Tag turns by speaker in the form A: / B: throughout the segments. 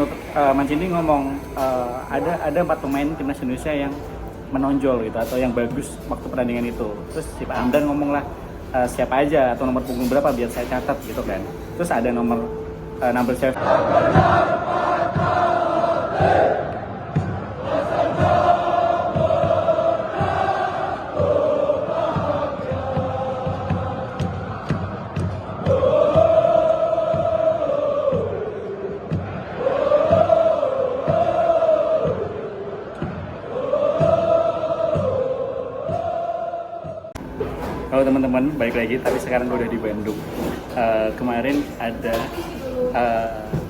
A: menurut Mancini ngomong ada 4 pemain timnas Indonesia yang menonjol gitu atau yang bagus waktu pertandingan itu. Terus si Pak Hamdan ngomong lah siapa aja atau nomor punggung berapa biar saya catat gitu kan. Terus ada nomor number 7. Halo teman-teman, balik lagi, tapi sekarang gue udah di Bandung. Kemarin ada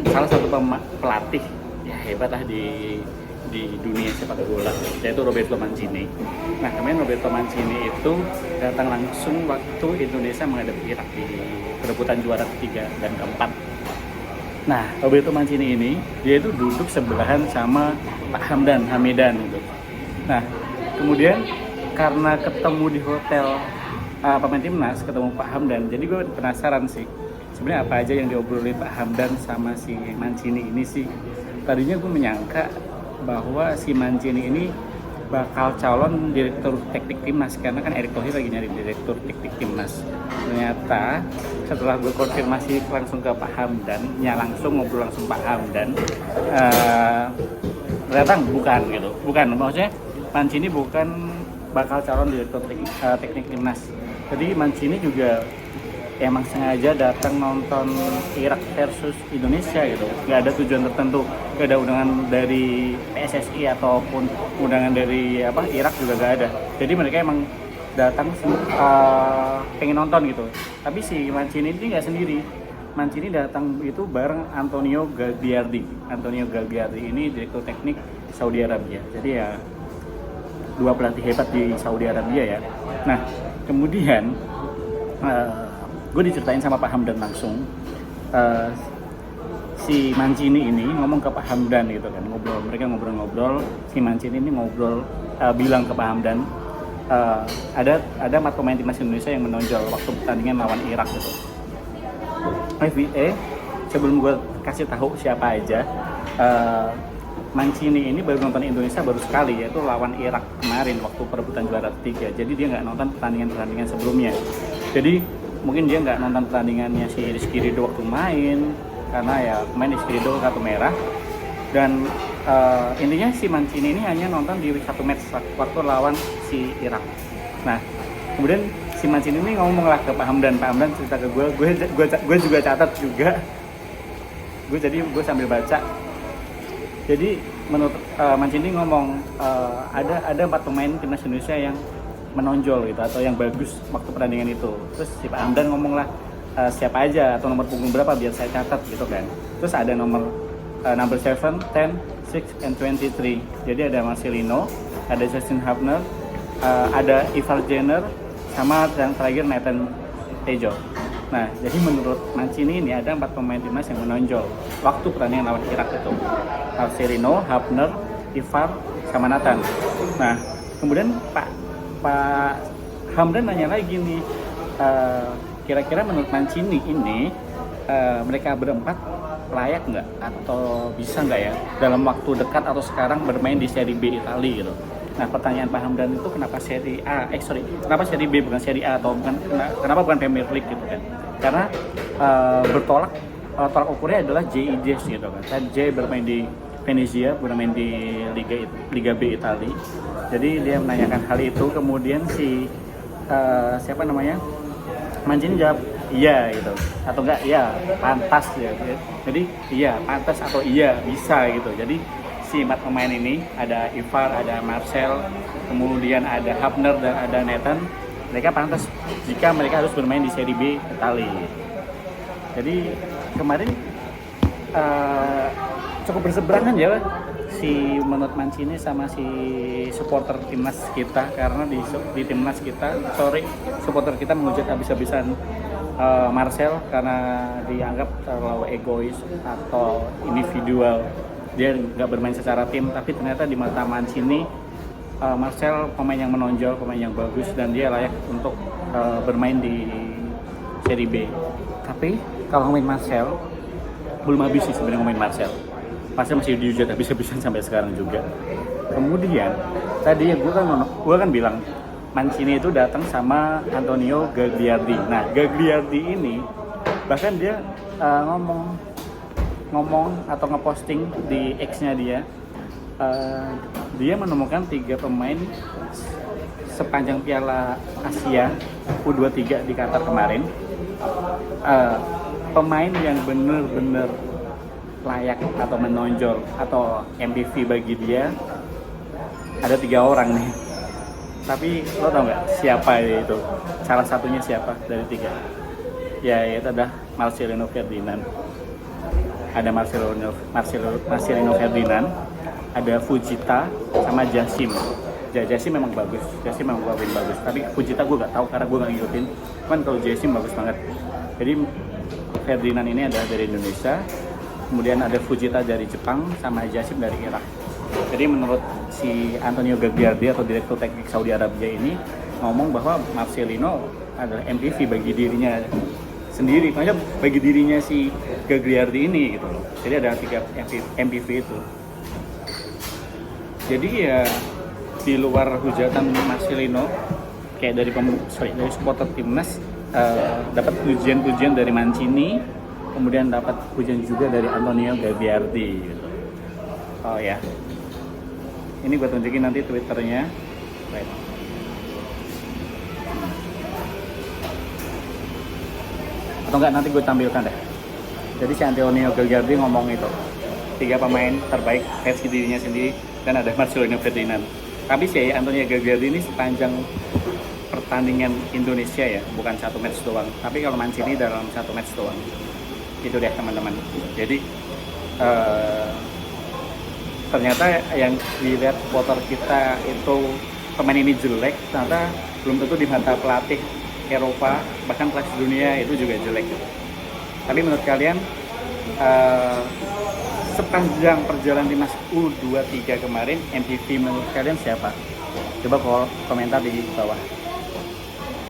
A: salah satu pelatih ya hebat lah di dunia sepak bola, yaitu Roberto Mancini. Nah, kemarin Roberto Mancini itu datang langsung waktu Indonesia menghadapi Irak di perebutan juara ketiga dan keempat. Nah, Roberto Mancini ini dia itu duduk sebelahan sama Pak Hamdan Hamidan gitu. Nah, kemudian karena ketemu di hotel pemain timnas, ketemu Pak Hamdan, jadi gue penasaran sih sebenarnya apa aja yang diobrolin Pak Hamdan sama si Mancini ini sih. Tadinya gue menyangka bahwa si Mancini ini bakal calon direktur teknik timnas karena kan Erick Thohir lagi nyari direktur teknik timnas. Ternyata setelah gue konfirmasi langsung ke Pak Hamdan, langsung ngobrol langsung Pak Hamdan, ternyata bukan maksudnya Mancini bukan bakal calon direktur teknik timnas. Jadi Mancini juga emang sengaja datang nonton Irak versus Indonesia gitu. Gak ada tujuan tertentu, gak ada undangan dari PSSI ataupun undangan dari Irak juga gak ada. Jadi mereka emang datang pengen nonton gitu. Tapi si Mancini ini gak sendiri. Mancini datang itu bareng Antonio Gagliardi. Antonio Gagliardi ini direktur teknik Saudi Arabia. Jadi ya dua pelatih hebat di Saudi Arabia ya. Nah, kemudian gue diceritain sama Pak Hamdan langsung, si Mancini ini ngomong ke Pak Hamdan gitu kan, mereka ngobrol-ngobrol, si Mancini ini bilang ke Pak Hamdan, ada 4 pemain timnas Indonesia yang menonjol waktu pertandingan lawan Irak gitu. Sebelum gue kasih tahu siapa aja, Mancini ini baru nonton Indonesia baru sekali, yaitu lawan Irak kemarin waktu perebutan juara ketiga. Jadi dia nggak nonton pertandingan sebelumnya. Jadi mungkin dia nggak nonton pertandingannya si Rizky Ridho waktu main, karena ya main Rizky Ridho kartu merah. Dan intinya si Mancini ini hanya nonton di satu match waktu lawan si Irak. Nah, kemudian si Mancini ini ngomong lah ke Pak Hamdan cerita ke gue juga catat juga. Gue sambil baca. Jadi menurut Mancini ngomong ada 4 pemain timnas Indonesia yang menonjol gitu atau yang bagus waktu pertandingan itu. Terus si Pak Hamdan ngomong lah siapa aja atau nomor punggung berapa biar saya catat gitu kan. Terus ada nomor number 7, 10, 6 and 23. Jadi ada Marcelino, ada Justin Hubner, ada Ivar Jenner, sama yang terakhir Nathan Tejo. Nah, jadi menurut Mancini ini ada 4 pemain timnas yang menonjol waktu pertandingan lawan Irak itu. Marcelino, Hubner, Ivar, sama Nathan. Nah, kemudian Pak Hamdan nanya lagi nih, kira-kira menurut Mancini ini mereka berempat layak nggak atau bisa nggak ya dalam waktu dekat atau sekarang bermain di Serie B Italia gitu. Nah, pertanyaan Pak Hamdan itu kenapa kenapa Serie B bukan Serie A atau kenapa bukan Premier League gitu kan? Karena tolak ukurnya adalah JIDS gitu kan. Dan J bermain di Venezia, bermain di Liga B Italia. Jadi dia menanyakan hal itu, kemudian si Mancini jawab iya gitu atau enggak iya pantas ya. Jadi iya pantas atau iya bisa gitu. Jadi si 4 pemain ini ada Ivar, ada Marcel, kemudian ada Hubner dan ada Nathan. Mereka pantas jika mereka harus bermain di Serie B Italia. Jadi kemarin cukup berseberangan ya menurut Mancini sama si supporter timnas kita, karena di timnas kita supporter kita menghujat habis-habisan Marcel karena dianggap terlalu egois atau individual. Dia nggak bermain secara tim, tapi ternyata di mata Mancini Marcel pemain yang menonjol, pemain yang bagus, dan dia layak untuk bermain di Serie B. Tapi kalau ngomongin Marcel, belum habis sih sebenarnya ngomongin Marcel. pasti masih dihujat habis-habisan sampai sekarang juga. Kemudian tadi gue kan bilang Mancini itu datang sama Antonio Gagliardi. Nah, Gagliardi ini bahkan dia ngomong atau ngeposting di X-nya dia, dia menemukan 3 pemain sepanjang Piala Asia U23 di Qatar kemarin, pemain yang bener-bener layak atau menonjol atau MVP bagi dia. Ada 3 orang nih. Tapi lo tau nggak siapa itu? Salah satunya siapa dari 3? Ya itu adalah Marcelino Ferdinand. Ada Marcelino Ferdinand, ada Fujita sama Jassim. Jassim memang bagus, bagus. Tapi Fujita gue nggak tahu karena gue nggak ngikutin. Cuman kalau Jassim bagus banget. Jadi Ferdinand ini adalah dari Indonesia, kemudian ada Fujita dari Jepang sama Jassim dari Irak. Jadi menurut si Antonio Gagliardi atau Direktur Teknik Saudi Arabia ini ngomong bahwa Marcelino adalah MVP bagi dirinya sendiri, makanya bagi dirinya si Gagliardi ini gitu loh. Jadi ada 3 MVP itu. Jadi ya di luar hujatan Marcelino, kayak dari supporter timnas, dapat pujian-pujian dari Mancini, kemudian dapat pujian juga dari Antonio Gagliardi gitu. Oh ya, ini gue tunjukin nanti Twitternya. Wait. Atau enggak nanti gue tampilkan deh. Jadi si Antonio Gagliardi ngomong itu 3 pemain terbaik versi dirinya sendiri, dan ada Marcelino Ferdinand. Tapi si Antonio Gagliardi ini sepanjang pertandingan Indonesia ya, bukan 1 match doang. Tapi kalau Mancini dalam 1 match doang. Itu deh teman-teman. Jadi ternyata yang dilihat supporter kita itu pemain ini jelek, ternyata belum tentu di mata pelatih Eropa, bahkan pelatih dunia itu juga jelek. Tapi menurut kalian sepanjang perjalanan timnas U23 kemarin MVP menurut kalian siapa? Coba komentar di bawah.